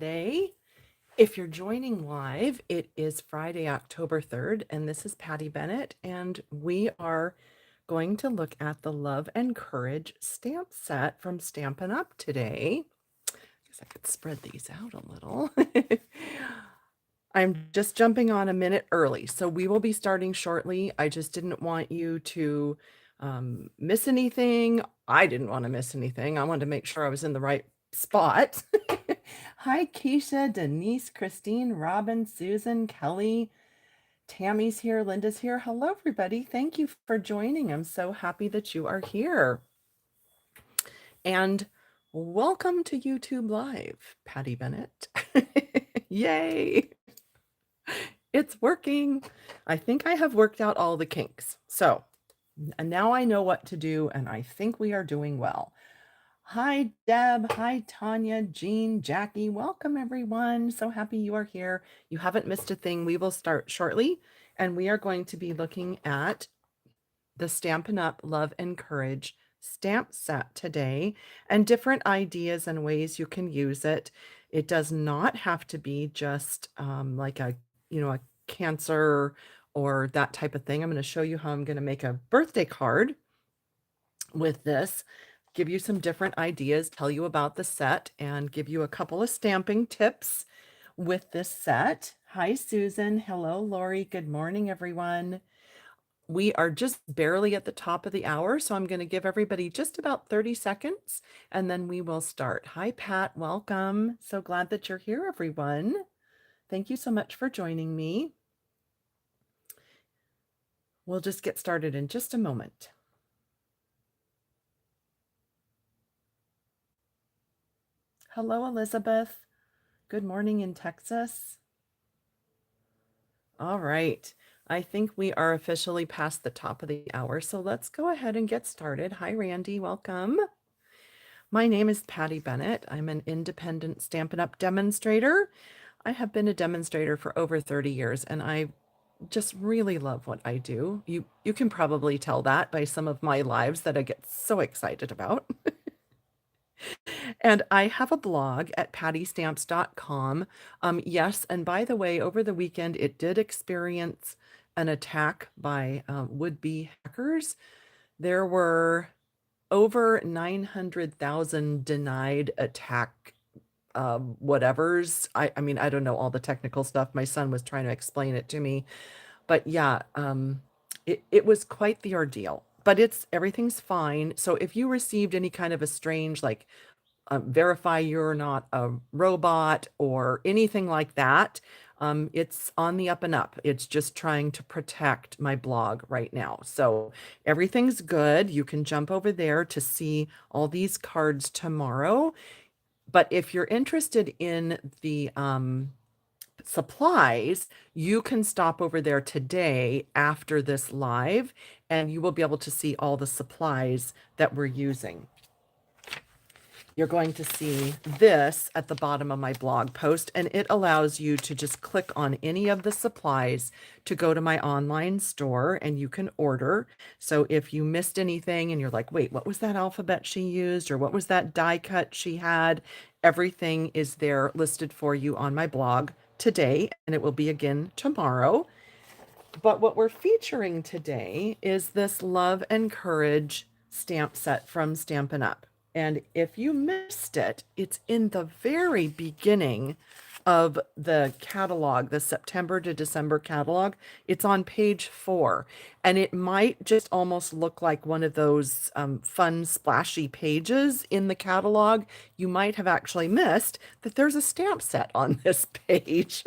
Today. If you're joining live, it is Friday, October 3rd, and this is Patty Bennett, and we are going to look at the Love and Courage stamp set from Stampin' Up! Today. I guess I could spread these out a little. I'm just jumping on a minute early, so we will be starting shortly. I just didn't want you to miss anything. I didn't want to miss anything. I wanted to make sure I was in the right spot. Hi, Keisha, Denise, Christine, Robin, Susan, Kelly, Tammy's here, Linda's here. Hello, everybody. Thank you for joining. I'm so happy that you are here. And welcome to YouTube Live, Patty Bennett. Yay! It's working. I think I have worked out all the kinks. So, and now I know what to do, and I think we are doing well. Hi, Deb. Hi, Tanya, Jean, Jackie. Welcome, everyone. So happy you are here. You haven't missed a thing. We will start shortly, and we are going to be looking at the Stampin' Up! Love and Courage stamp set today and different ideas and ways you can use it. It does not have to be just like a cancer or that type of thing. I'm going to show you how I'm going to make a birthday card with this, give you some different ideas, tell you about the set, and give you a couple of stamping tips with this set. Hi, Susan. Hello, Lori. Good morning, everyone. We are just barely at the top of the hour, so I'm going to give everybody just about 30 seconds, and then we will start. Hi, Pat. Welcome. So glad that you're here, everyone. Thank you so much for joining me. We'll just get started in just a moment. Hello, Elizabeth. Good morning in Texas. All right. I think we are officially past the top of the hour, so let's go ahead and get started. Hi, Randy. Welcome. My name is Patty Bennett. I'm an independent Stampin' Up! Demonstrator. I have been a demonstrator for over 30 years, and I just really love what I do. You can probably tell that by some of my lives that I get so excited about. And I have a blog at pattystamps.com. Yes, and by the way, over the weekend, it did experience an attack by would-be hackers. There were over 900,000 denied attack whatevers. I mean, I don't know all the technical stuff. My son was trying to explain it to me. But yeah, it was quite the ordeal. But everything's fine. So if you received any kind of a strange, like, verify you're not a robot or anything like that, it's on the up and up. It's just trying to protect my blog right now. So everything's good. You can jump over there to see all these cards tomorrow. But if you're interested in the supplies, you can stop over there today after this live, and you will be able to see all the supplies that we're using. You're going to see this at the bottom of my blog post, and it allows you to just click on any of the supplies to go to my online store and you can order. So if you missed anything and you're like, wait, what was that alphabet she used, or what was that die cut she had? Everything is there listed for you on my blog today, and it will be again tomorrow. But what we're featuring today is this Love and Courage stamp set from Stampin' Up! And if you missed it, it's in the very beginning of the catalog, the September to December catalog. It's on page 4, and it might just almost look like one of those fun splashy pages in the catalog. You might have actually missed that there's a stamp set on this page.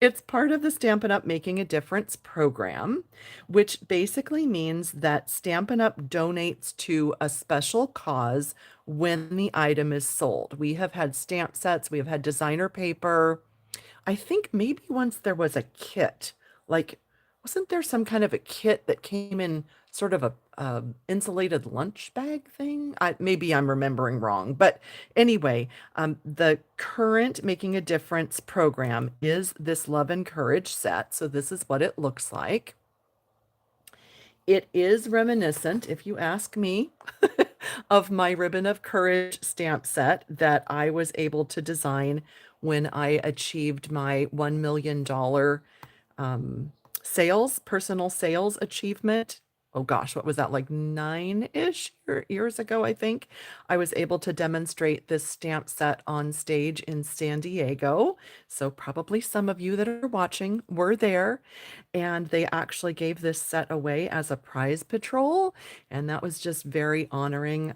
It's part of the Stampin' Up! Making a Difference program, which basically means that Stampin' Up! Donates to a special cause when the item is sold. We have had stamp sets, we have had designer paper. I think maybe once there was a kit, like, wasn't there some kind of a kit that came in sort of a insulated lunch bag thing? Maybe I'm remembering wrong, but anyway, the current Making a Difference program is this Love and Courage set. So this is what it looks like. It is reminiscent, if you ask me, of my Ribbon of Courage stamp set that I was able to design when I achieved my $1 million personal sales achievement. Oh gosh, what was that, like 9-ish years ago, I think. I was able to demonstrate this stamp set on stage in San Diego. So probably some of you that are watching were there. And they actually gave this set away as a prize patrol. And that was just very honoring,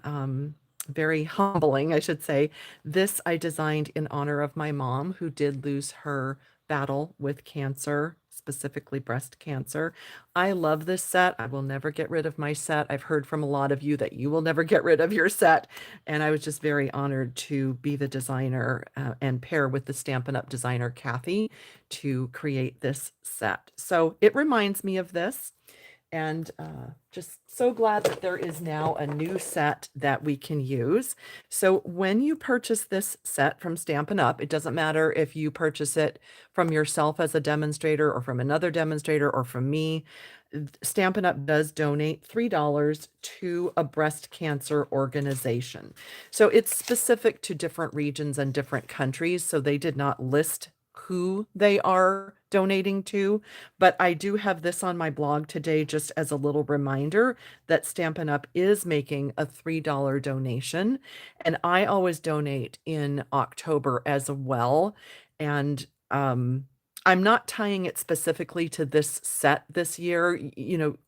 very humbling, I should say. This I designed in honor of my mom, who did lose her battle with cancer, specifically breast cancer. I love this set. I will never get rid of my set. I've heard from a lot of you that you will never get rid of your set. And I was just very honored to be the designer and pair with the Stampin' Up! Designer, Kathy, to create this set. So it reminds me of this. And just so glad that there is now a new set that we can use. So when you purchase this set from Stampin' Up, it doesn't matter if you purchase it from yourself as a demonstrator or from another demonstrator or from me. Stampin' Up does donate $3 to a breast cancer organization. So it's specific to different regions and different countries. So they did not list who they are donating to, but I do have this on my blog today just as a little reminder that Stampin' Up is making a $3 donation, and I always donate in October as well. And I'm not tying it specifically to this set this year.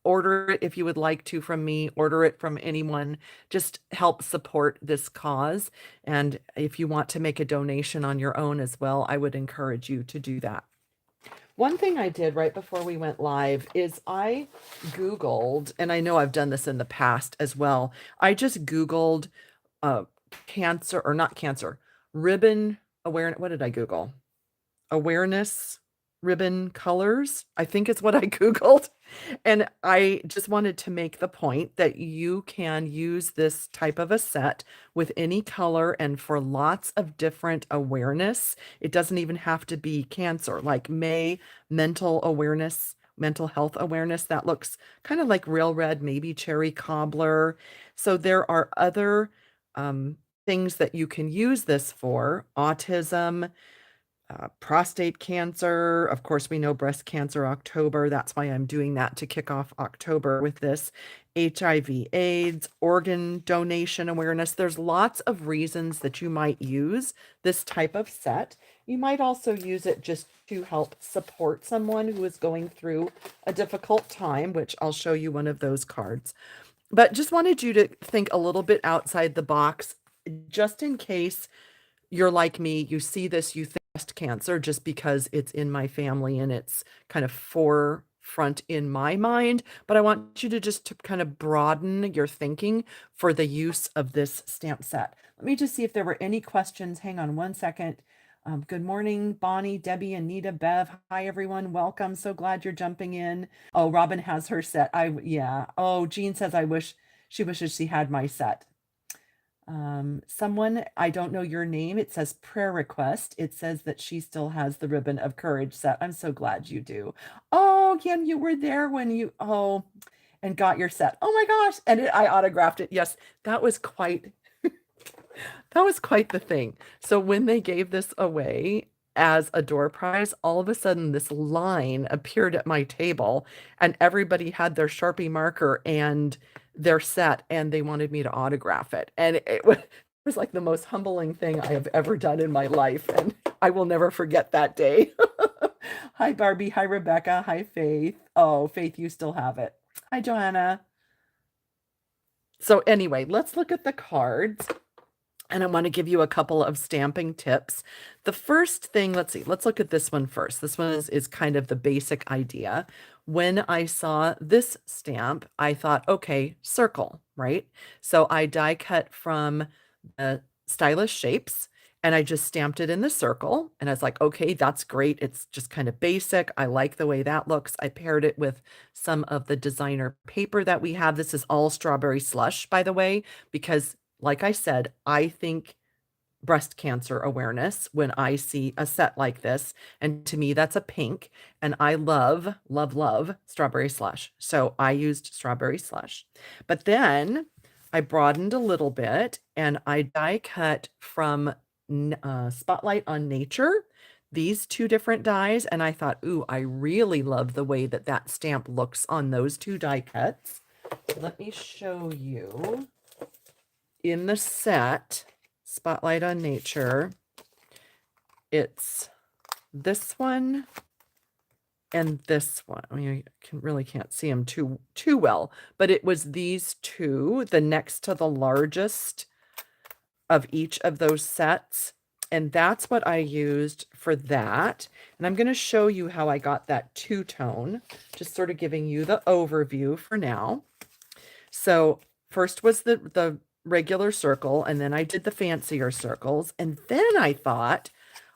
Order it if you would like to from me, order it from anyone. Just help support this cause. And if you want to make a donation on your own as well, I would encourage you to do that. One thing I did right before we went live is I Googled, and I know I've done this in the past as well. I just Googled cancer, or not cancer, ribbon awareness. What did I Google? Awareness ribbon colors, I think is what I Googled. And I just wanted to make the point that you can use this type of a set with any color and for lots of different awareness. It doesn't even have to be cancer, like May, mental awareness, mental health awareness. That looks kind of like real red, maybe cherry cobbler. So there are other things that you can use this for: autism, prostate cancer. Of course, we know Breast Cancer October. That's why I'm doing that to kick off October with this. HIV, AIDS, organ donation awareness. There's lots of reasons that you might use this type of set. You might also use it just to help support someone who is going through a difficult time, which I'll show you one of those cards. But just wanted you to think a little bit outside the box, just in case you're like me, you see this, you think breast cancer just because it's in my family and it's kind of forefront in my mind. But I want you to just to kind of broaden your thinking for the use of this stamp set. Let me just see if there were any questions. Hang on one second. Good morning, Bonnie, Debbie, Anita, Bev. Hi, everyone. Welcome. So glad you're jumping in. Oh, Robin has her set. Yeah. Oh, Jean says, she wishes she had my set. Someone, I don't know your name. It says prayer request. It says that she still has the Ribbon of Courage set. I'm so glad you do. Oh, Kim, you were there when and got your set. Oh my gosh. And I autographed it. Yes, that was quite the thing. So when they gave this away as a door prize, all of a sudden this line appeared at my table and everybody had their Sharpie marker and their set and they wanted me to autograph it. And it was like the most humbling thing I have ever done in my life. And I will never forget that day. Hi, Barbie. Hi, Rebecca. Hi, Faith. Oh, Faith, you still have it. Hi, Joanna. So anyway, let's look at the cards. And I want to give you a couple of stamping tips. The first thing, let's look at this one first. This one is kind of the basic idea. When I saw this stamp, I thought, okay, circle, right? So I die cut from Stylish Shapes and I just stamped it in the circle. And I was like, okay, that's great. It's just kind of basic. I like the way that looks. I paired it with some of the designer paper that we have. This is all Strawberry Slush, by the way, because like I said, I think breast cancer awareness when I see a set like this. And to me, that's a pink. And I love, love, love Strawberry Slush. So I used Strawberry Slush. But then I broadened a little bit and I die cut from Spotlight on Nature, these two different dies. And I thought, ooh, I really love the way that that stamp looks on those two die cuts. Let me show you. In the set, Spotlight on Nature, it's this one and this one. I mean, I really can't see them too well, but it was these two, the next to the largest of each of those sets. And that's what I used for that. And I'm going to show you how I got that two-tone, just sort of giving you the overview for now. So first was the regular circle, and then I did the fancier circles. And then I thought,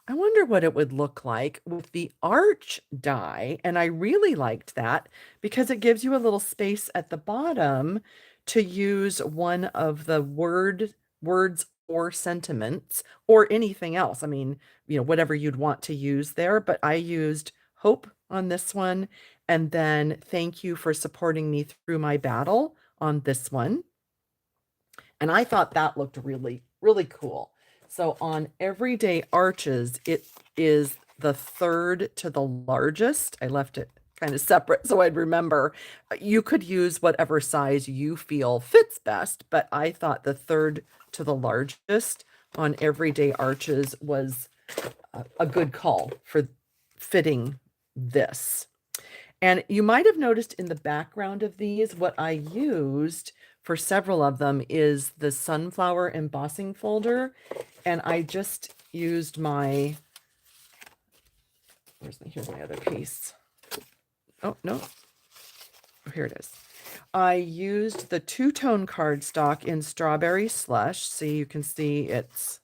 I wonder what it would look like with the arch die. And I really liked that because it gives you a little space at the bottom to use one of the words or sentiments or anything else. I mean, whatever you'd want to use there, but I used hope on this one. And then thank you for supporting me through my battle on this one. And I thought that looked really, really cool. So on Everyday Arches, it is the third to the largest. I left it kind of separate so I'd remember. You could use whatever size you feel fits best, but I thought the third to the largest on Everyday Arches was a good call for fitting this. And you might have noticed in the background of these, what I used for several of them is the sunflower embossing folder. And I just used here's my other piece. Oh, no. Oh, here it is. I used the two-tone cardstock in Strawberry Slush. See, you can see it's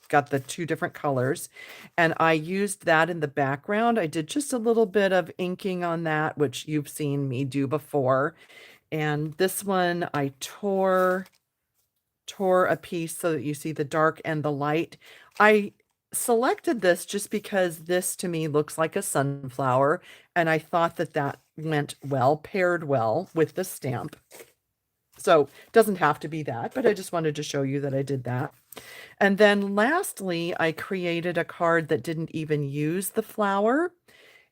got the two different colors. And I used that in the background. I did just a little bit of inking on that, which you've seen me do before. And this one I tore a piece so that you see the dark and the light. I selected this just because this to me looks like a sunflower, and I thought that that went well, paired well with the stamp. So it doesn't have to be that, but I just wanted to show you that I did that. And then lastly, I created a card that didn't even use the flower.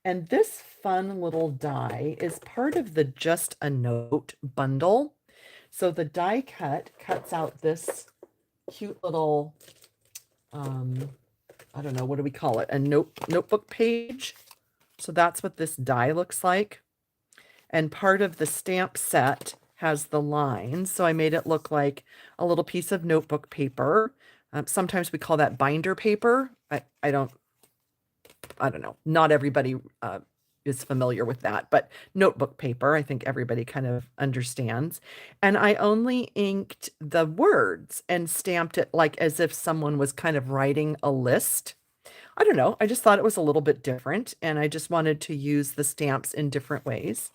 And this fun little die is part of the Just a Note bundle. So the die cut cuts out this cute little, I don't know, what do we call it? A notebook page. So that's what this die looks like. And part of the stamp set has the lines. So I made it look like a little piece of notebook paper. Sometimes we call that binder paper. I don't know. Not everybody is familiar with that, but notebook paper, I think everybody kind of understands. And I only inked the words and stamped it like as if someone was kind of writing a list. I don't know. I just thought it was a little bit different, and I just wanted to use the stamps in different ways.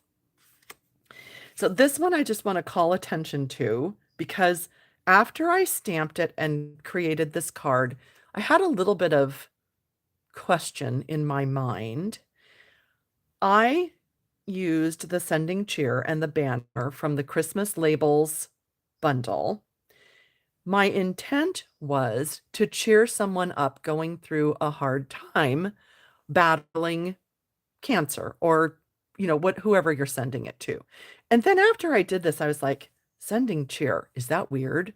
So this one I just want to call attention to because after I stamped it and created this card, I had a little bit of question in my mind. I used the sending cheer and the banner from the Christmas labels bundle. My intent was to cheer someone up going through a hard time battling cancer or whoever you're sending it to. And then after I did this, I was like, sending cheer, is that weird?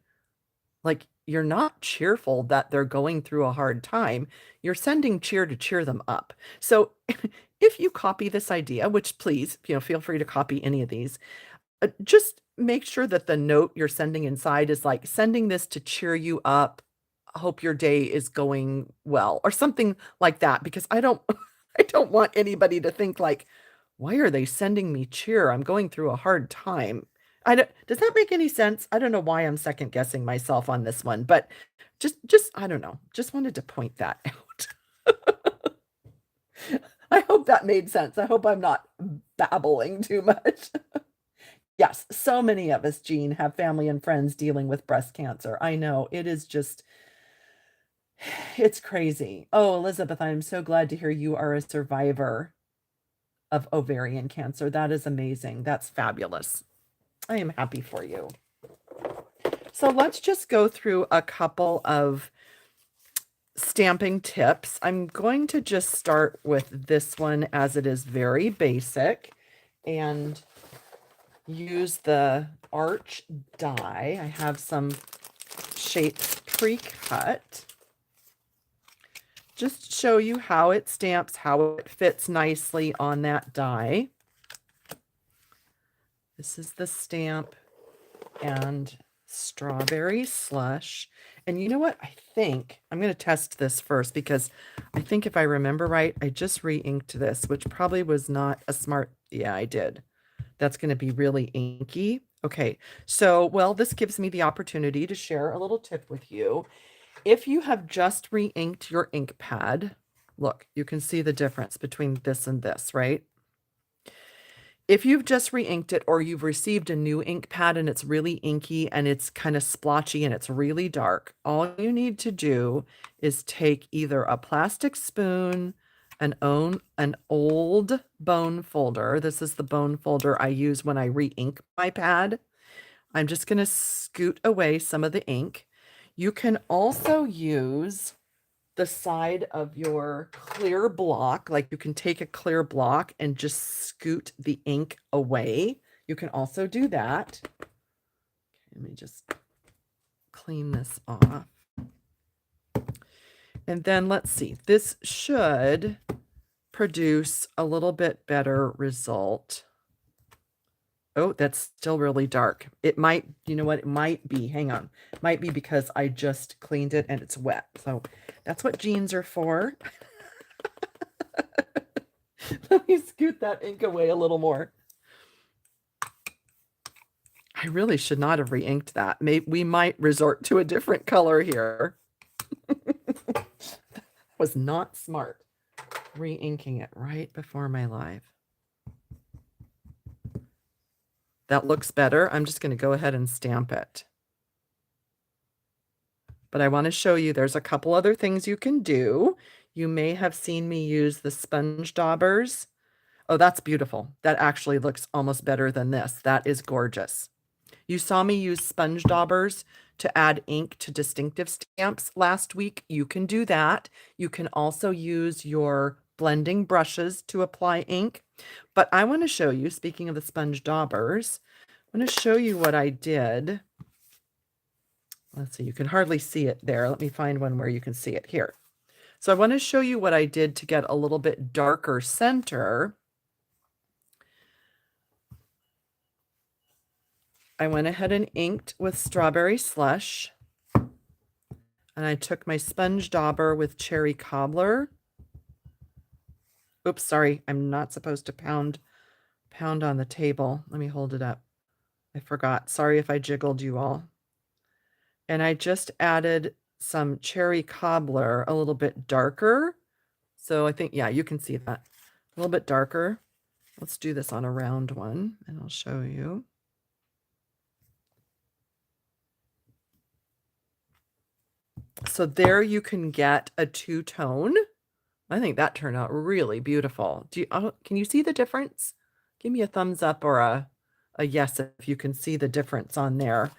Like, you're not cheerful that they're going through a hard time. You're sending cheer to cheer them up. So if you copy this idea, which please, feel free to copy any of these, just make sure that the note you're sending inside is like sending this to cheer you up. Hope your day is going well or something like that, because I don't want anybody to think like, why are they sending me cheer? I'm going through a hard time. Does that make any sense? I don't know why I'm second guessing myself on this one, but just I don't know. Just wanted to point that out. I hope that made sense. I hope I'm not babbling too much. Yes, so many of us, Jean, have family and friends dealing with breast cancer. I know, it is just, it's crazy. Oh, Elizabeth, I'm so glad to hear you are a survivor of ovarian cancer. That is amazing. That's fabulous. I am happy for you. So let's just go through a couple of stamping tips. I'm going to just start with this one as it is very basic and use the arch die. I have some shapes pre-cut. Just show you how it stamps, how it fits nicely on that die. This is the stamp and strawberry slush. And you know what? I think I'm going to test this first because I think if I remember right, I just re-inked this, which probably was not a smart. Yeah, I did. That's going to be really inky. Okay, so, well, this gives me the opportunity to share a little tip with you. If you have just re-inked your ink pad, look, you can see the difference between this and this, right? If you've just re-inked it or you've received a new ink pad and it's really inky and it's kind of splotchy and it's really dark, all you need to do is take either a plastic spoon, an old bone folder. This is the bone folder I use when I re-ink my pad. I'm just going to scoot away some of the ink. You can also use the side of your clear block, like you can take a clear block and just scoot the ink away. You can also do that. Okay, let me just clean this off. And then let's see, this should produce a little bit better result. Oh, that's still really dark. It might, you know what, it might be, hang on, might be because I just cleaned it and it's wet. So that's what jeans are for. Let me scoot that ink away a little more. I really should not have re-inked that. Maybe we might resort to a different color here. That was not smart. Re-inking it right before my live. That looks better. I'm just going to go ahead and stamp it. But I want to show you there's a couple other things you can do. You may have seen me use the sponge daubers. Oh, that's beautiful. That actually looks almost better than this. That is gorgeous. You saw me use sponge daubers to add ink to distinctive stamps last week. You can do that. You can also use your blending brushes to apply ink. But I want to show you, speaking of the sponge daubers, I'm going to show you what I did. Let's see, you can hardly see it there. Let me find one where you can see it here. So I want to show you what I did to get a little bit darker center. I went ahead and inked with strawberry slush. And I took my sponge dauber with cherry cobbler. Oops, sorry, I'm not supposed to pound on the table. Let me hold it up. I forgot. Sorry if I jiggled you all. And I just added some cherry cobbler, a little bit darker. So I think, yeah, you can see that. A little bit darker. Let's do this on a round one, and I'll show you. So there you can get a two-tone. I think that turned out really beautiful. Can you see the difference? Give me a thumbs up or a yes if you can see the difference on there,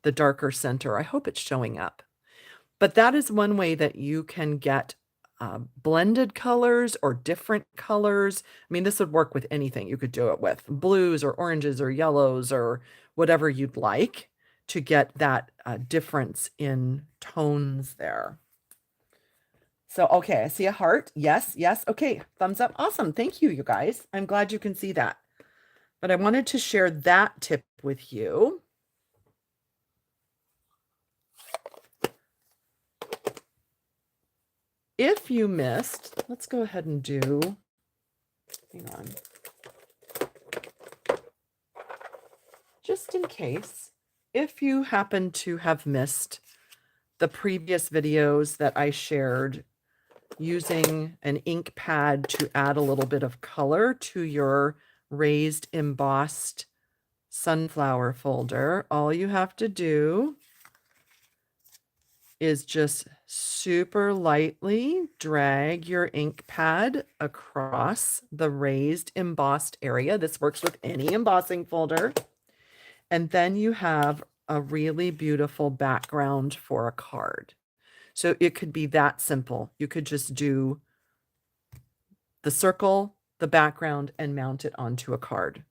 the darker center. I hope it's showing up. But that is one way that you can get blended colors or different colors. I mean, this would work with anything. You could do it with blues or oranges or yellows or whatever you'd like to get that difference in tones there. So, okay, I see a heart. Yes, yes. Okay, thumbs up. Awesome. Thank you, you guys. I'm glad you can see that. But I wanted to share that tip with you. If you missed, let's go ahead and do, hang on. Just in case, if you happen to have missed the previous videos that I shared using an ink pad to add a little bit of color to your raised embossed sunflower folder, all you have to do is just super lightly drag your ink pad across the raised embossed area. This works with any embossing folder. And then you have a really beautiful background for a card. So it could be that simple. You could just do the circle, the background, and mount it onto a card.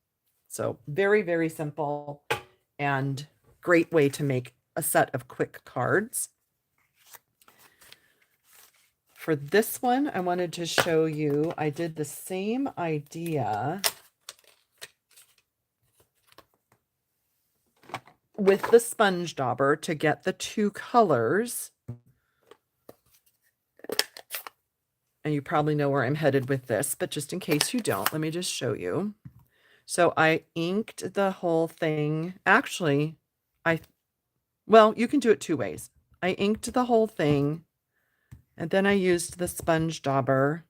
So very, very simple and great way to make a set of quick cards. For this one, I wanted to show you, I did the same idea with the sponge dauber to get the two colors. And you probably know where I'm headed with this, but just in case you don't, let me just show you. So I inked the whole thing. Actually, well, you can do it two ways. I inked the whole thing, and then I used the sponge dauber,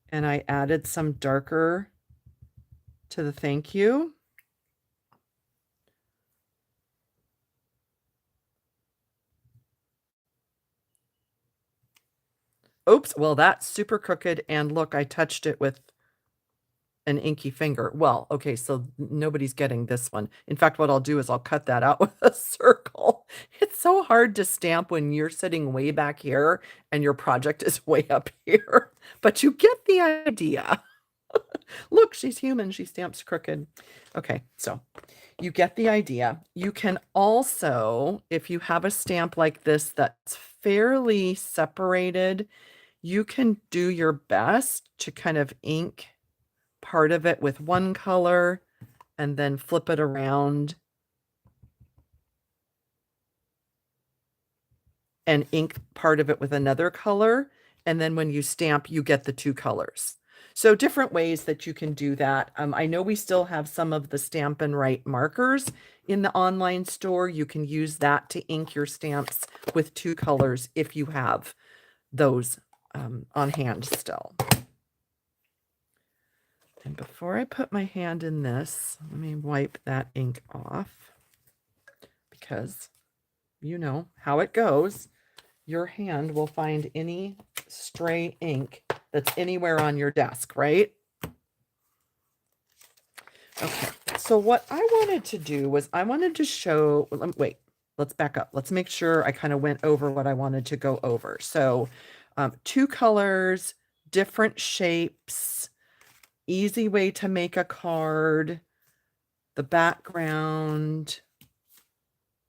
and I added some darker to the thank you. Oops, well, that's super crooked, and look, I touched it with an inky finger. Well, okay, so nobody's getting this one. In fact, what I'll do is I'll cut that out with a circle. It's so hard to stamp when you're sitting way back here and your project is way up here, but you get the idea. Look, she's human. She stamps crooked. Okay, so you get the idea. You can also, if you have a stamp like this that's fairly separated, you can do your best to kind of ink part of it with one color and then flip it around and ink part of it with another color. And then when you stamp, you get the two colors. So different ways that you can do that. I know we still have some of the Stampin' Write markers in the online store. You can use that to ink your stamps with two colors if you have those on hand still. And before I put my hand in this, let me wipe that ink off because you know how it goes. Your hand will find any stray ink that's anywhere on your desk, right? Okay, so what I wanted to do was I wanted to show, wait, let's back up. Let's make sure I kind of went over what I wanted to go over. So two colors, different shapes, easy way to make a card, the background.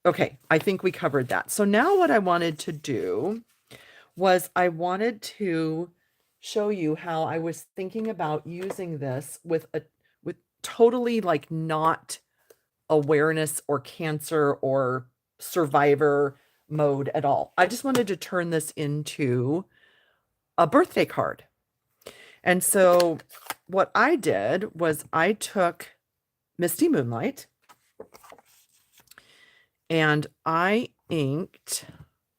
Okay, I think we covered that. So now what I wanted to do was I wanted to show you how I was thinking about using this with totally like not awareness or cancer or survivor mode at all. I just wanted to turn this into a birthday card. And so what I did was I took Misty Moonlight and I inked,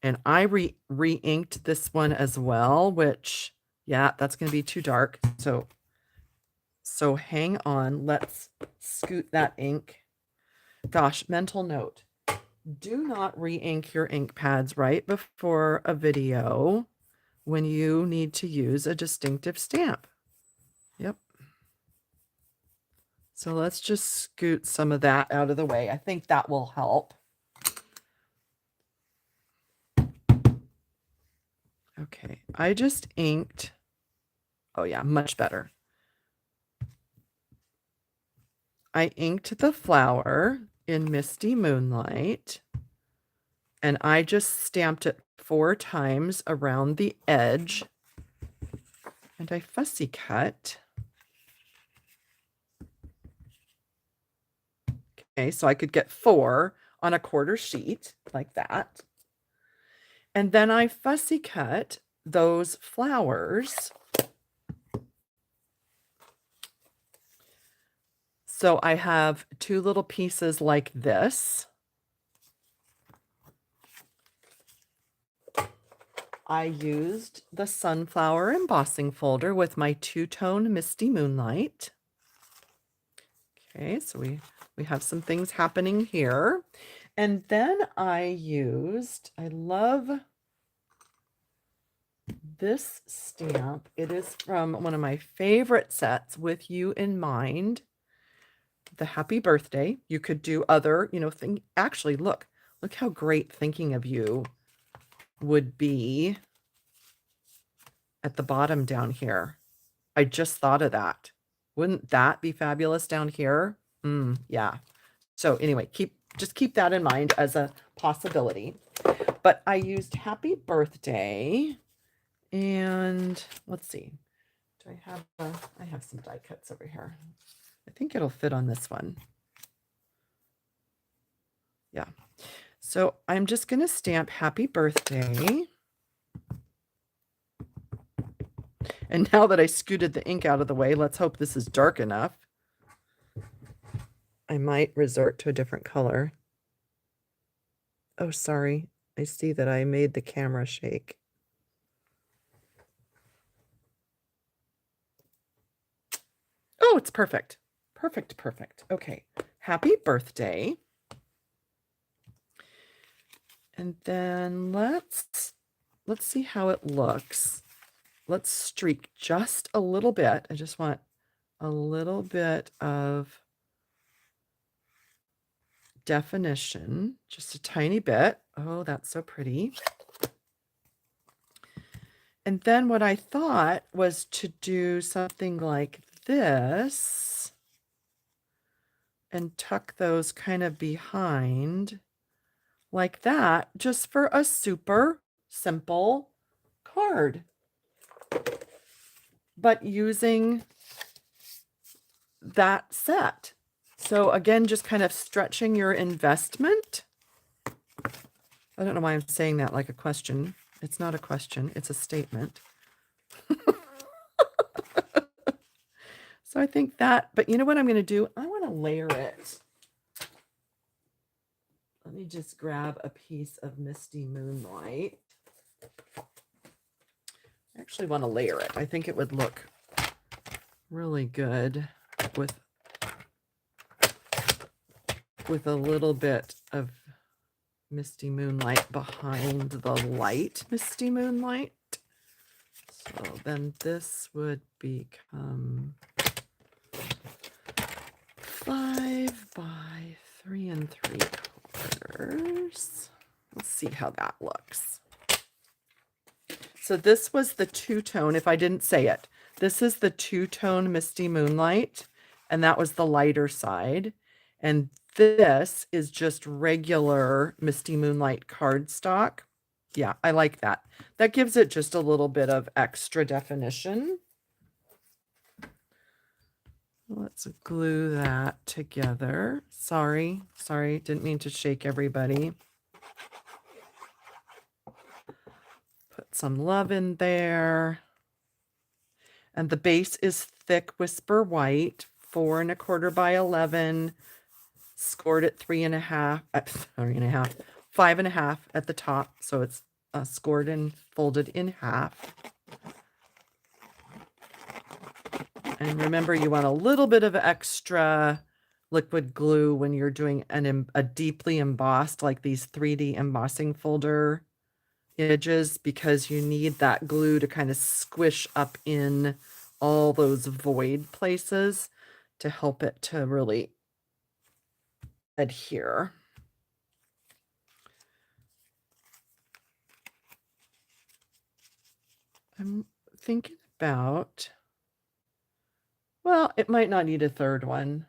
and I re-inked this one as well, which, yeah, that's going to be too dark. So hang on, let's scoot that ink. Gosh, mental note. Do not re-ink your ink pads right before a video when you need to use a distinctive stamp. Yep. So let's just scoot some of that out of the way. I think that will help. Okay, I just inked. Oh yeah, much better. I inked the flower in Misty Moonlight, and I just stamped it 4 times around the edge, and I fussy cut. Okay, so I could get 4 on a quarter sheet like that. And then I fussy cut those flowers. So I have 2 little pieces like this. I used the sunflower embossing folder with my 2-tone Misty Moonlight. Okay, so we have some things happening here. And then I love this stamp. It is from one of my favorite sets, With You in Mind. the happy birthday. You could do other, thing. Actually, look how great thinking of you would be at the bottom down here. I just thought of that. Wouldn't that be fabulous down here? Yeah. So anyway, just keep that in mind as a possibility. But I used happy birthday, and let's see. Do I have some die cuts over here. I think it'll fit on this one. Yeah. So I'm just going to stamp happy birthday. And now that I scooted the ink out of the way, let's hope this is dark enough. I might resort to a different color. Oh, sorry. I see that I made the camera shake. Oh, it's perfect. Perfect, perfect. Okay. Happy birthday. And then let's see how it looks. Let's streak just a little bit. I just want a little bit of definition, just a tiny bit. Oh, that's so pretty. And then what I thought was to do something like this and tuck those kind of behind like that, just for a super simple card. But using that set. So again, just kind of stretching your investment. I don't know why I'm saying that like a question. It's not a question, it's a statement. So I think that, but you know what I'm going to do? I want to layer it. Let me just grab a piece of Misty Moonlight. I actually want to layer it. I think it would look really good with a little bit of Misty Moonlight behind the light Misty Moonlight. So then this would become 5 by 3 3/4. Let's see how that looks. So this was the two-tone, if I didn't say it. This is the two-tone Misty Moonlight, and that was the lighter side. And this is just regular Misty Moonlight cardstock. Yeah, I like that. That gives it just a little bit of extra definition. Let's glue that together. Sorry, didn't mean to shake everybody. Put some love in there. And the base is thick Whisper White, 4 1/4 by 11, scored at 3.5, 5.5 at the top. So it's scored and folded in half. And remember, you want a little bit of extra liquid glue when you're doing a deeply embossed, like these 3D embossing folder images, because you need that glue to kind of squish up in all those void places to help it to really adhere. I'm thinking about, well, it might not need a third one.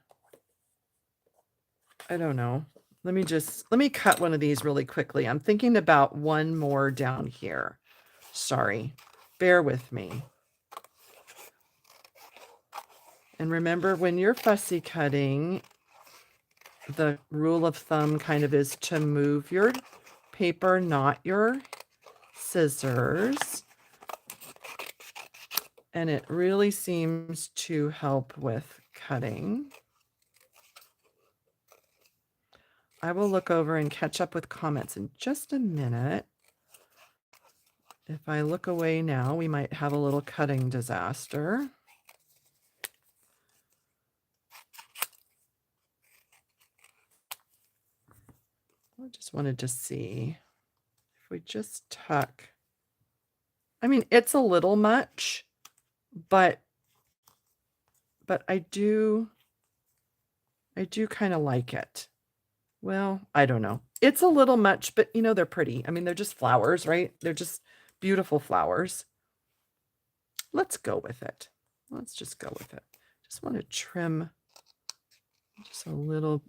I don't know. Let me cut one of these really quickly. I'm thinking about one more down here. Sorry, bear with me. And remember, when you're fussy cutting, the rule of thumb kind of is to move your paper, not your scissors. And it really seems to help with cutting. I will look over and catch up with comments in just a minute. If I look away now, we might have a little cutting disaster. I just wanted to see if we just tuck. I mean, it's a little much, but I do I do kind of like it. Well, I don't know. It's a little much, but you know, they're pretty. I mean, they're just flowers, right? They're just beautiful flowers. Let's go with it. Let's just go with it. Just want to trim just a little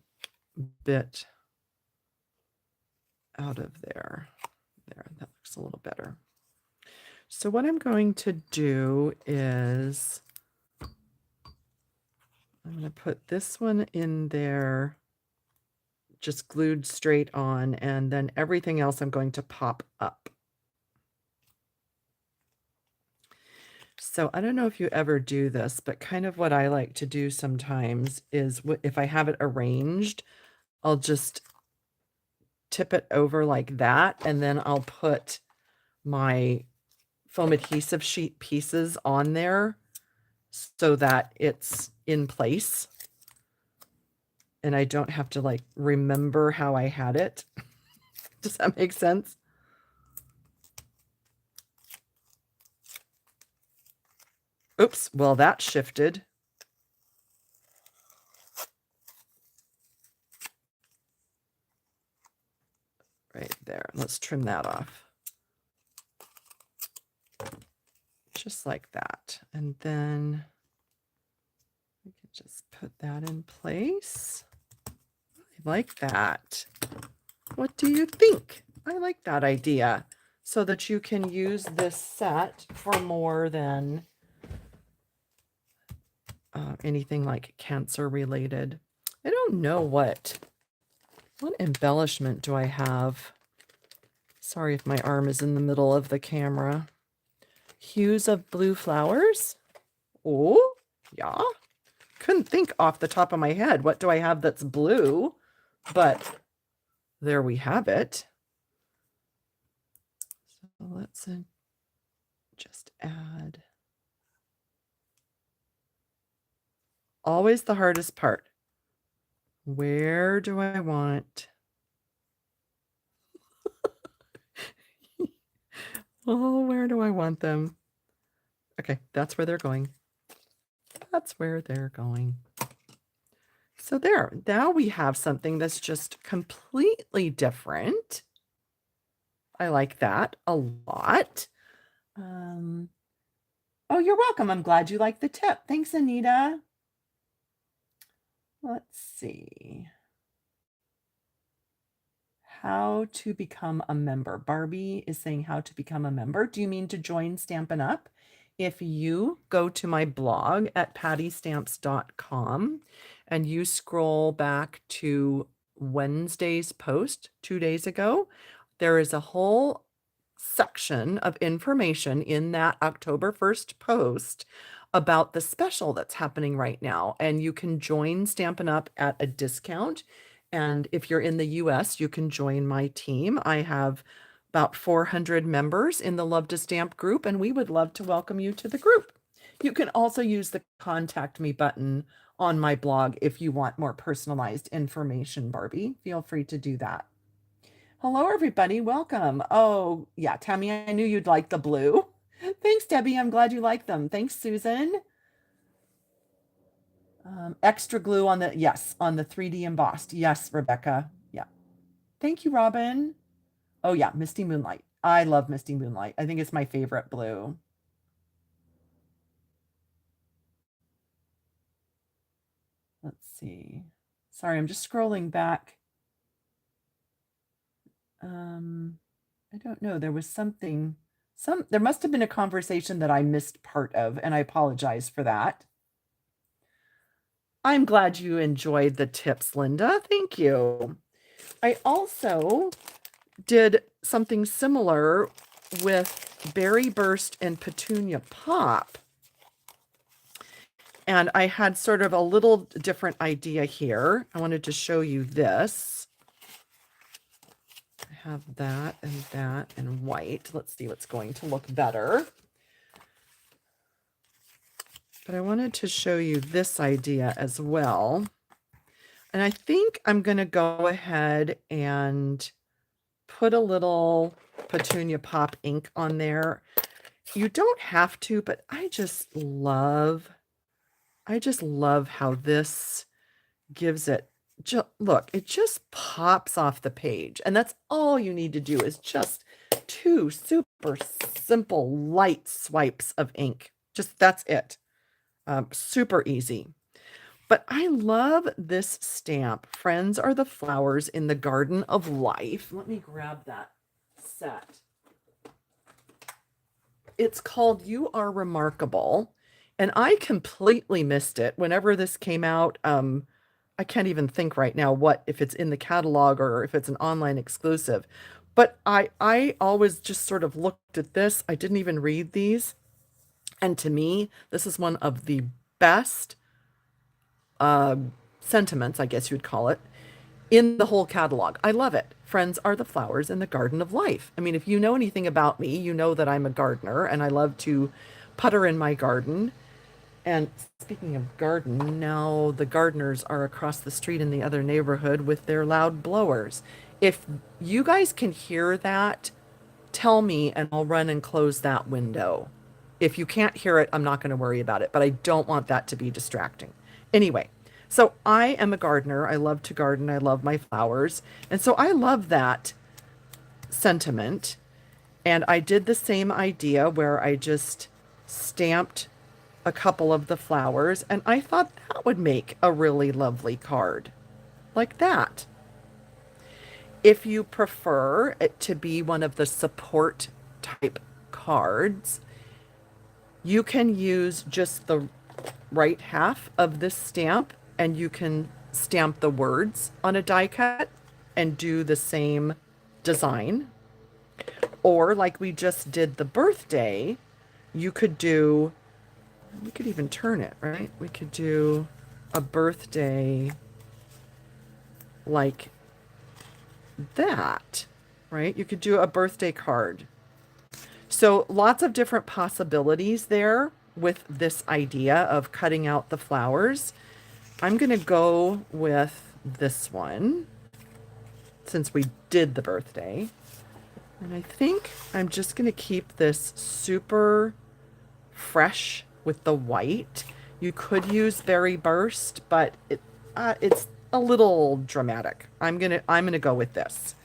bit out of there. There, that looks a little better. So what I'm going to do is I'm going to put this one in there, just glued straight on, and then everything else I'm going to pop up. So I don't know if you ever do this, but kind of what I like to do sometimes is if I have it arranged, I'll just tip it over like that, and then I'll put my foam adhesive sheet pieces on there so that it's in place. And I don't have to like remember how I had it. Does that make sense? Oops, well, that shifted. Right there. Let's trim that off. Just like that. And then we can just put that in place. I like that. What do you think? I like that idea. So that you can use this set for more than anything like cancer related. I don't know what embellishment do I have? Sorry if my arm is in the middle of the camera. Hues of blue flowers? Oh, yeah. Couldn't think off the top of my head. What do I have that's blue? But there we have it. So let's just add. Always the hardest part. Where do I want? Oh, where do I want them? Okay, that's where they're going. That's where they're going. So there, now we have something that's just completely different. I like that a lot. Oh, you're welcome. I'm glad you like the tip. Thanks, Anita. Let's see. How to become a member. Barbie is saying how to become a member. Do you mean to join Stampin' Up? If you go to my blog at pattystamps.com and you scroll back to Wednesday's post 2 days ago, there is a whole section of information in that October 1st post about the special that's happening right now. And you can join Stampin' Up at a discount. And if you're in the US, you can join my team. I have about 400 members in the Love to Stamp group, and we would love to welcome you to the group. You can also use the contact me button on my blog if you want more personalized information, Barbie. Feel free to do that. Hello, everybody. Welcome. Oh, yeah, Tammy, I knew you'd like the blue. Thanks, Debbie. I'm glad you like them. Thanks, Susan. Extra glue on the, yes, on the 3D embossed. Yes, Rebecca. Yeah. Thank you, Robin. Oh, yeah, Misty Moonlight. I love Misty Moonlight. I think it's my favorite blue. Let's see. Sorry, I'm just scrolling back. I don't know. There was something, there must have been a conversation that I missed part of, and I apologize for that. I'm glad you enjoyed the tips, Linda. Thank you. I also did something similar with Berry Burst and Petunia Pop. And I had sort of a little different idea here. I wanted to show you this. I have that and white. Let's see what's going to look better. But I wanted to show you this idea as well. And I think I'm going to go ahead and put a little Petunia Pop ink on there. You don't have to, but I just love how this gives it, look, it just pops off the page. And that's all you need to do is just two super simple light swipes of ink. Just that's it. Super easy. But I love this stamp. Friends are the flowers in the garden of life. Let me grab that set. It's called You Are Remarkable. And I completely missed it whenever this came out. I can't even think right now what if it's in the catalog or if it's an online exclusive. But I always just sort of looked at this. I didn't even read these. And to me, this is one of the best uh, sentiments, I guess you'd call it, in the whole catalog. I love it. Friends are the flowers in the garden of life. I mean, if you know anything about me, you know that I'm a gardener and I love to putter in my garden. And speaking of garden, now the gardeners are across the street in the other neighborhood with their loud blowers. If you guys can hear that, tell me and I'll run and close that window. If you can't hear it, I'm not going to worry about it, but I don't want that to be distracting. Anyway, so I am a gardener. I love to garden. I love my flowers. And so I love that sentiment. And I did the same idea where I just stamped a couple of the flowers, and I thought that would make a really lovely card like that. If you prefer it to be one of the support type cards, you can use just the right half of this stamp and you can stamp the words on a die cut and do the same design. Or like we just did the birthday, you could do, we could even turn it, right? We could do a birthday like that, right? You could do a birthday card. So lots of different possibilities there with this idea of cutting out the flowers. I'm going to go with this one since we did the birthday. And I think I'm just going to keep this super fresh with the white. You could use Berry Burst, but it's a little dramatic. I'm gonna go with this.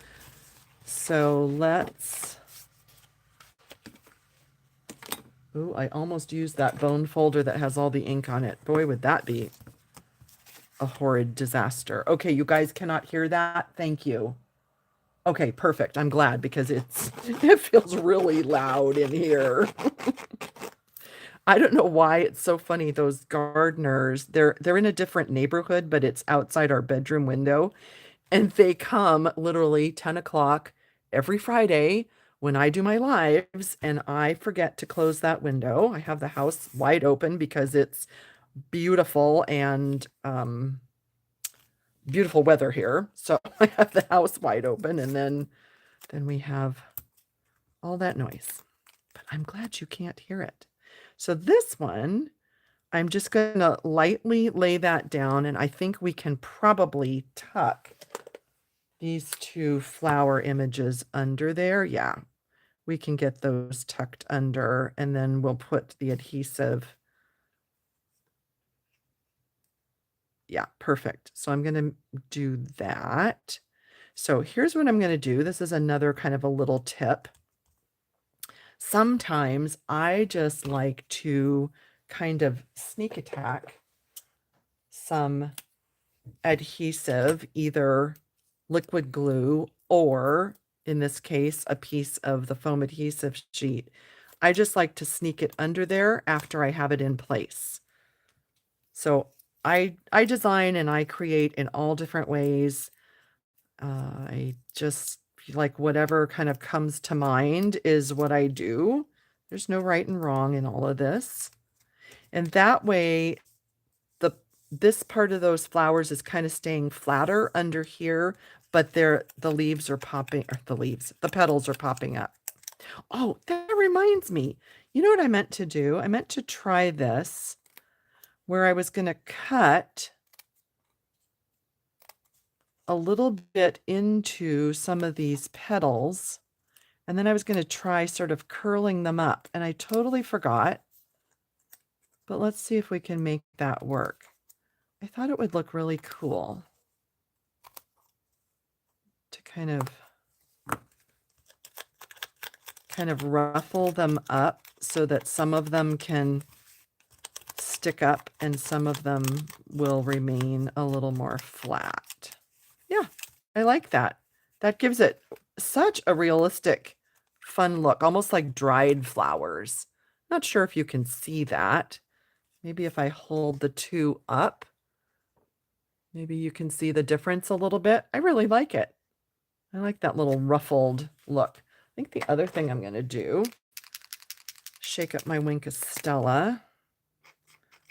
So let's. Ooh, I almost used that bone folder that has all the ink on it. Boy, would that be a horrid disaster. Okay, you guys cannot hear that. Thank you. Okay, perfect. I'm glad because it feels really loud in here. I don't know why it's so funny. Those gardeners, they're in a different neighborhood, but it's outside our bedroom window. And they come literally 10 o'clock every Friday when I do my lives, and I forget to close that window. I have the house wide open because it's beautiful and beautiful weather here. So I have the house wide open, and then we have all that noise. But I'm glad you can't hear it. So this one, I'm just going to lightly lay that down, and I think we can probably tuck these two flower images under there. Yeah, we can get those tucked under, and then we'll put the adhesive. Yeah, perfect. So I'm going to do that. So here's what I'm going to do. This is another kind of a little tip. Sometimes I just like to kind of sneak attack some adhesive, either liquid glue or, in this case, a piece of the foam adhesive sheet. I just like to sneak it under there after I have it in place. So I design and I create in all different ways. I just like whatever kind of comes to mind is what I do. There's no right and wrong in all of this. And that way, this part of those flowers is kind of staying flatter under here, but the leaves are popping, or the petals are popping up. Oh, that reminds me. You know what I meant to do? I meant to try this where I was going to cut a little bit into some of these petals, and then I was going to try sort of curling them up, and I totally forgot. But let's see if we can make that work. I thought it would look really cool to kind of ruffle them up so that some of them can stick up and some of them will remain a little more flat. Yeah, I like that. That gives it such a realistic, fun look, almost like dried flowers. Not sure if you can see that. Maybe if I hold the two up, maybe you can see the difference a little bit. I really like it. I like that little ruffled look. I think the other thing I'm going to do, shake up my wink of Stella.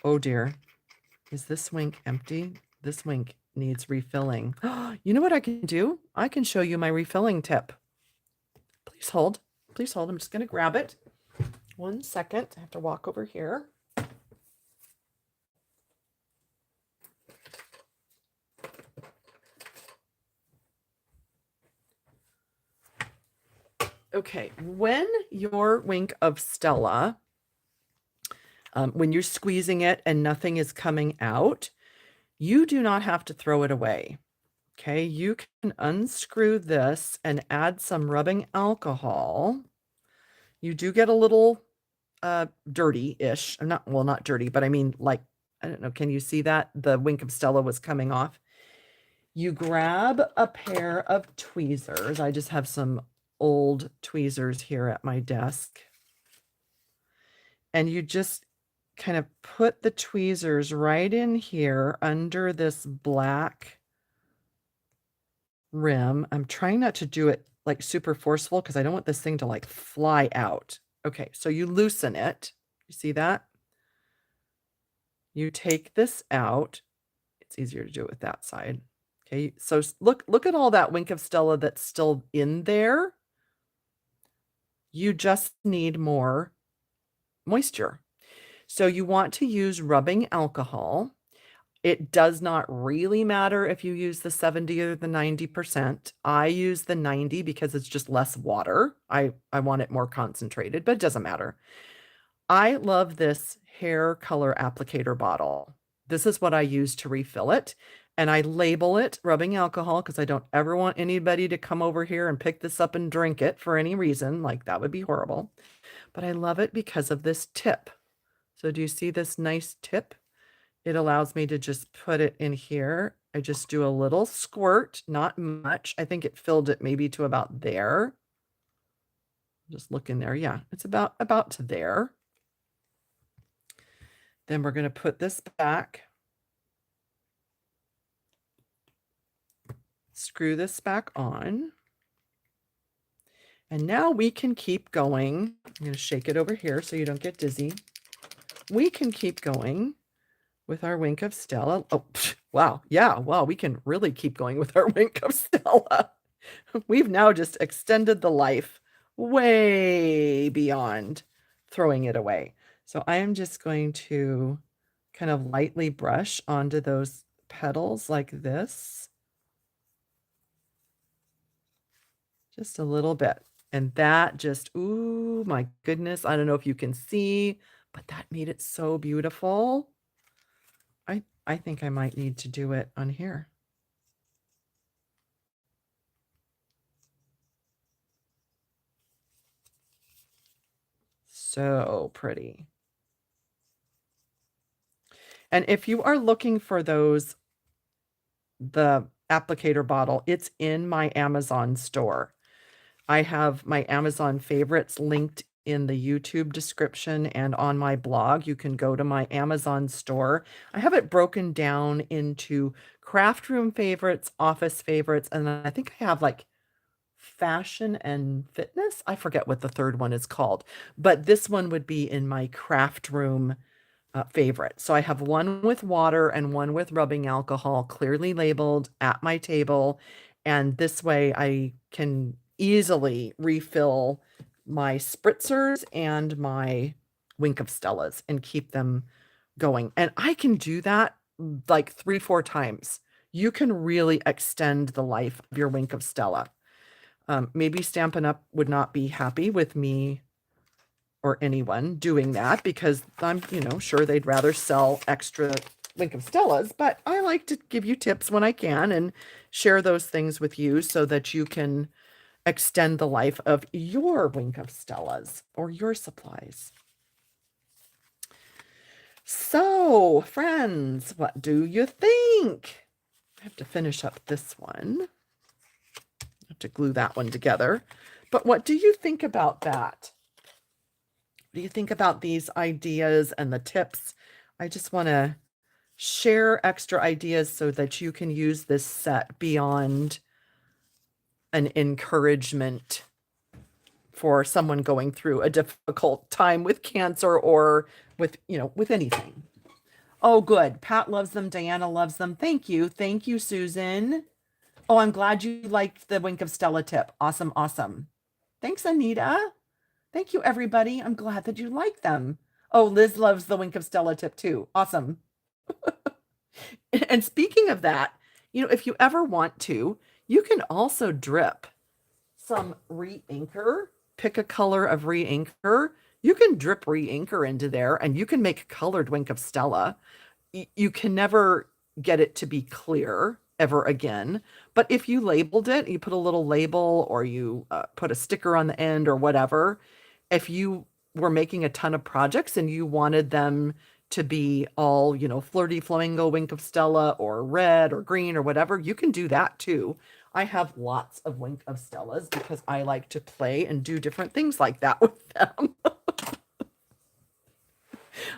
Oh dear, is this wink empty? This wink needs refilling. You know what I can do? I can show you my refilling tip. Please hold. Please hold. I'm just going to grab it. 1 second. I have to walk over here. Okay, when your wink of Stella, when you're squeezing it and nothing is coming out, you do not have to throw it away. Okay, you can unscrew this and add some rubbing alcohol. You do get a little dirty-ish. Not dirty, but I mean, like, I don't know, can you see that? The wink of Stella was coming off. You grab a pair of tweezers. I just have some old tweezers here at my desk. And you just kind of put the tweezers right in here under this black rim. I'm trying not to do it like super forceful because I don't want this thing to like fly out. Okay, so you loosen it. You see that? You take this out. It's easier to do it with that side. Okay, so look at all that wink of Stella that's still in there. You just need more moisture. So you want to use rubbing alcohol. It does not really matter if you use the 70 or the 90%. I use the 90 because it's just less water. I want it more concentrated, but it doesn't matter. I love this hair color applicator bottle. This is what I use to refill it. And I label it rubbing alcohol because I don't ever want anybody to come over here and pick this up and drink it for any reason. Like, that would be horrible. But I love it because of this tip. So do you see this nice tip? It allows me to just put it in here. I just do a little squirt, not much. I think it filled it maybe to about there. Just look in there. Yeah, it's about to there. Then we're going to put this back. Screw this back on. And now we can keep going. I'm going to shake it over here so you don't get dizzy. We can keep going with our wink of Stella. Oh, wow. Yeah, wow, we can really keep going with our wink of Stella. We've now just extended the life way beyond throwing it away. So I am just going to kind of lightly brush onto those petals like this. Just a little bit. And that just, ooh, my goodness. I don't know if you can see, but that made it so beautiful. I think I might need to do it on here. So pretty. And if you are looking for those, the applicator bottle, it's in my Amazon store. I have my Amazon favorites linked in the YouTube description and on my blog. You can go to my Amazon store. I have it broken down into craft room favorites, office favorites, and then I think I have like fashion and fitness. I forget what the third one is called, but this one would be in my craft room favorite. So I have one with water and one with rubbing alcohol clearly labeled at my table. And this way I can easily refill my spritzers and my wink of Stellas and keep them going. And I can do that like 3-4 times. You can really extend the life of your wink of Stella. Maybe Stampin' Up would not be happy with me or anyone doing that because I'm, sure they'd rather sell extra Wink of Stella's, but I like to give you tips when I can and share those things with you so that you can extend the life of your Wink of Stella's or your supplies. So, friends, what do you think? I have to finish up this one. I have to glue that one together. But what do you think about that? What do you think about these ideas and the tips? I just want to share extra ideas so that you can use this set beyond an encouragement for someone going through a difficult time with cancer or with, with anything. Oh, good. Pat loves them. Diana loves them. Thank you. Thank you, Susan. Oh, I'm glad you liked the Wink of Stella tip. Awesome. Awesome. Thanks, Anita. Thank you, everybody. I'm glad that you like them. Oh, Liz loves the Wink of Stella tip too. Awesome. And speaking of that, if you ever want to, you can also drip some re-inker. Pick a color of re-inker. You can drip re-inker into there and you can make colored Wink of Stella. You can never get it to be clear ever again. But if you labeled it, you put a little label or you put a sticker on the end or whatever, if you were making a ton of projects and you wanted them to be all, flirty flamingo Wink of Stella or red or green or whatever, you can do that too. I have lots of Wink of Stellas because I like to play and do different things like that with them.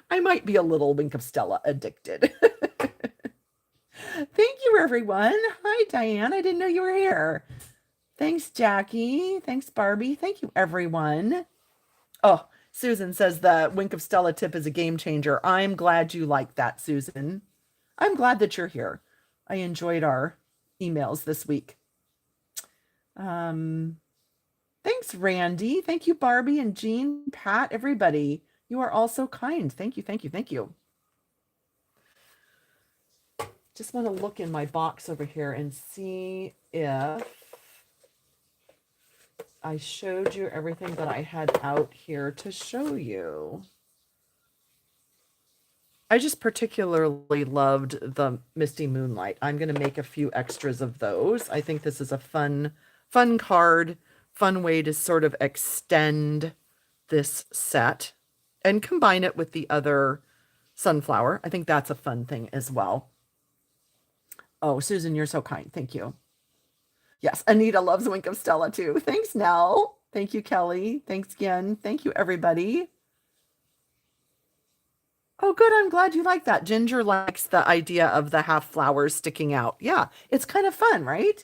I might be a little Wink of Stella addicted. Thank you, everyone. Hi, Diane. I didn't know you were here. Thanks, Jackie. Thanks, Barbie. Thank you, everyone. Oh, Susan says the Wink of Stella tip is a game changer. I'm glad you like that, Susan. I'm glad that you're here. I enjoyed our emails this week. Thanks, Randy. Thank you, Barbie and Jean, Pat, everybody. You are all so kind. Thank you, thank you, thank you. Just want to look in my box over here and see if I showed you everything that I had out here to show you. I just particularly loved the Misty Moonlight. I'm going to make a few extras of those. I think this is a fun card, fun way to sort of extend this set and combine it with the other sunflower. I think that's a fun thing as well. Oh, Susan, you're so kind. Thank you. Yes, Anita loves Wink of Stella too. Thanks, Nell. Thank you, Kelly. Thanks again. Thank you, everybody. Oh, good. I'm glad you like that. Ginger likes the idea of the half flowers sticking out. Yeah, it's kind of fun, right?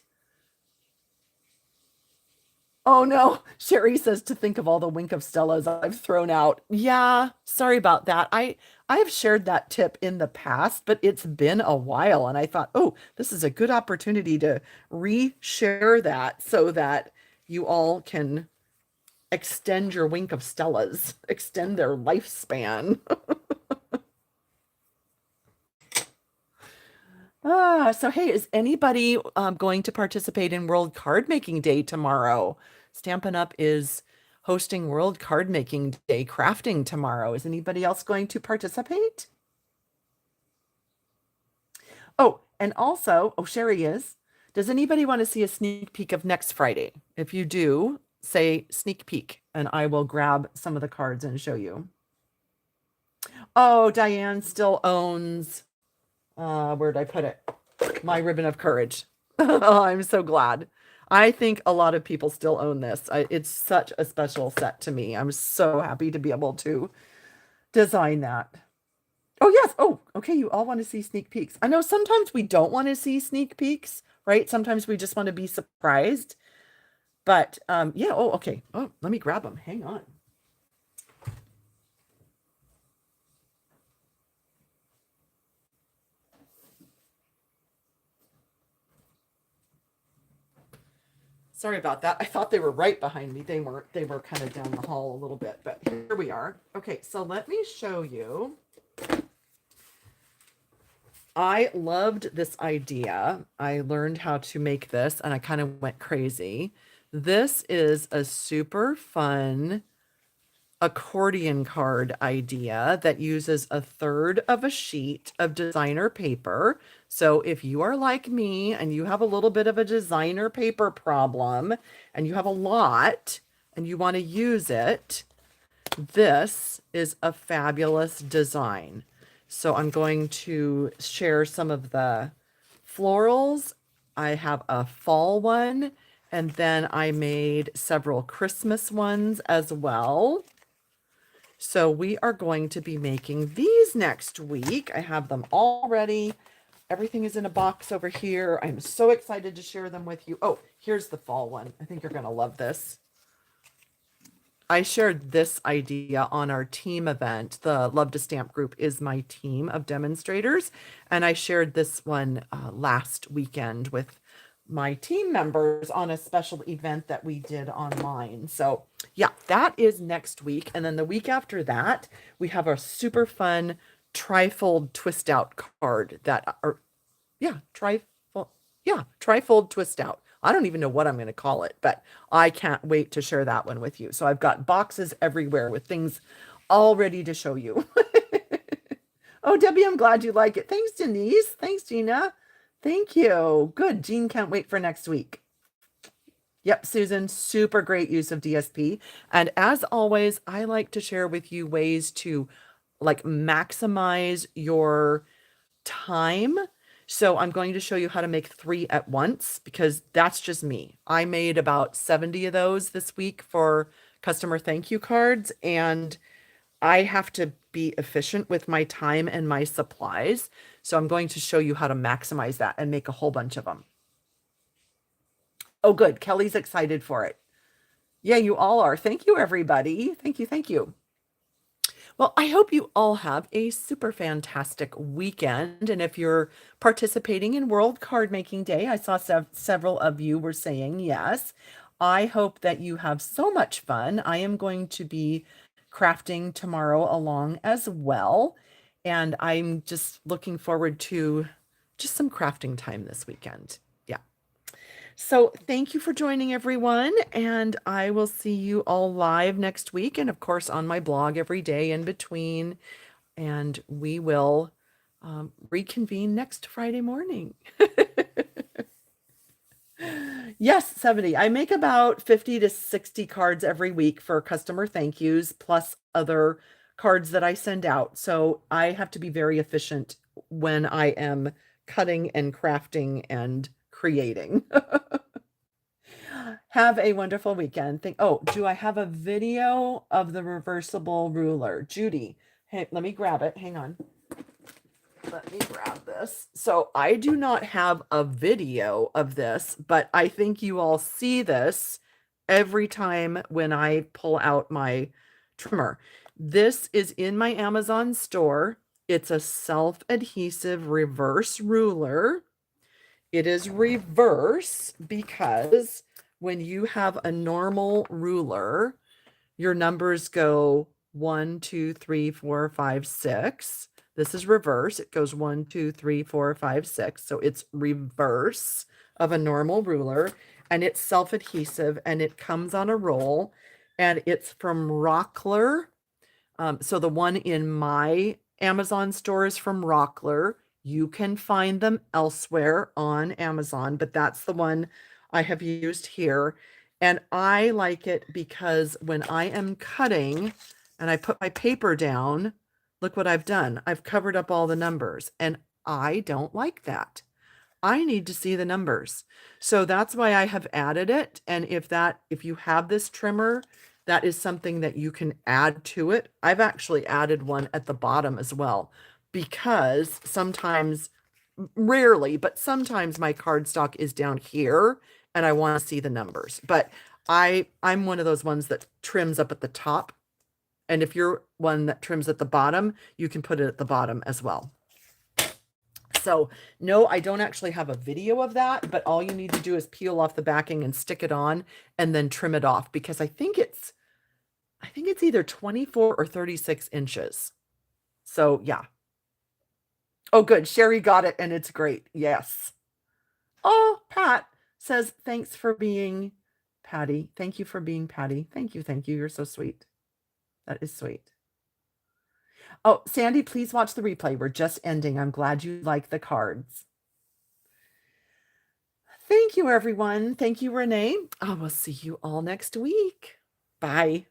Oh no, Sherry says to think of all the Wink of Stellas I've thrown out. Yeah, sorry about that. I've shared that tip in the past, but it's been a while and I thought, "Oh, this is a good opportunity to re-share that so that you all can extend your Wink of Stellas, extend their lifespan." So hey, is anybody going to participate in World Card Making Day tomorrow? Stampin' Up is hosting World Card Making Day crafting tomorrow. Is anybody else going to participate? Oh, and also, Sherry is. Does anybody want to see a sneak peek of next Friday? If you do, say sneak peek, and I will grab some of the cards and show you. Oh, Diane still owns, where'd I put it? My Ribbon of Courage. Oh, I'm so glad. I think a lot of people still own this. It's such a special set to me. I'm so happy to be able to design that. Oh, yes. Oh, okay. You all want to see sneak peeks. I know sometimes we don't want to see sneak peeks, right? Sometimes we just want to be surprised. But yeah. Oh, okay. Oh, let me grab them. Hang on. Sorry about that. I thought they were right behind me. They weren't. They were kind of down the hall a little bit, but here we are. Okay, so let me show you. I loved this idea. I learned how to make this and I kind of went crazy. This is a super fun accordion card idea that uses a third of a sheet of designer paper. So if you are like me and you have a little bit of a designer paper problem and you have a lot and you want to use it, this is a fabulous design. So I'm going to share some of the florals. I have a fall one, and then I made several Christmas ones as well. So we are going to be making these next week. I have them all ready. Everything is in a box over here. I'm so excited to share them with you. Oh, here's the fall one. I think you're going to love this. I shared this idea on our team event. The Love to Stamp group is my team of demonstrators. And I shared this one last weekend with my team members on a special event that we did online. So yeah, that is next week. And then the week after that, we have a super fun trifold twist out card that are, yeah, trifold twist out. I don't even know what I'm going to call it, but I can't wait to share that one with you. So I've got boxes everywhere with things all ready to show you. Oh, Debbie, I'm glad you like it. Thanks, Denise. Thanks, Gina. Thank you. Good. Jean can't wait for next week. Yep, Susan, super great use of DSP. And as always, I like to share with you ways to like maximize your time. So I'm going to show you how to make 3 at once because that's just me. I made about 70 of those this week for customer thank you cards, and I have to be efficient with my time and my supplies. So I'm going to show you how to maximize that and make a whole bunch of them. Oh, good. Kelly's excited for it. Yeah, you all are. Thank you, everybody. Thank you. Thank you. Well, I hope you all have a super fantastic weekend. And if you're participating in World Card Making Day, I saw several of you were saying yes. I hope that you have so much fun. I am going to be crafting tomorrow along as well. And I'm just looking forward to just some crafting time this weekend. Yeah. So thank you for joining, everyone, and I will see you all live next week and, of course, on my blog every day in between, and we will reconvene next Friday morning. Yes, 70. I make about 50 to 60 cards every week for customer thank yous, plus other cards that I send out. So I have to be very efficient when I am cutting and crafting and creating. Have a wonderful weekend. Oh, do I have a video of the reversible ruler? Judy, hey, let me grab it. Hang on. Let me grab this. So I do not have a video of this, but I think you all see this every time when I pull out my trimmer. This is in my Amazon store. It's a self-adhesive reverse ruler. It is reverse because when you have a normal ruler, your numbers go 1, 2, 3, 4, 5, 6. This is reverse. It goes 1, 2, 3, 4, 5, 6. So it's reverse of a normal ruler, and it's self-adhesive, and it comes on a roll, and it's from Rockler. So the one in my Amazon store is from Rockler. You can find them elsewhere on Amazon, but that's the one I have used here. And I like it because when I am cutting and I put my paper down, look what I've done. I've covered up all the numbers, and I don't like that. I need to see the numbers. So that's why I have added it. And if you have this trimmer, that is something that you can add to it. I've actually added one at the bottom as well, because sometimes, rarely, but sometimes my cardstock is down here and I want to see the numbers. But I'm one of those ones that trims up at the top. And if you're one that trims at the bottom, you can put it at the bottom as well. So no, I don't actually have a video of that, but all you need to do is peel off the backing and stick it on and then trim it off, because I think it's either 24 or 36 inches. So yeah. Oh, good. Sherry got it and it's great. Yes. Oh, Pat says, thanks for being Patty. Thank you for being Patty. Thank you. Thank you. You're so sweet. That is sweet. Oh, Sandy, please watch the replay. We're just ending. I'm glad you like the cards. Thank you, everyone. Thank you, Renee. I will see you all next week. Bye.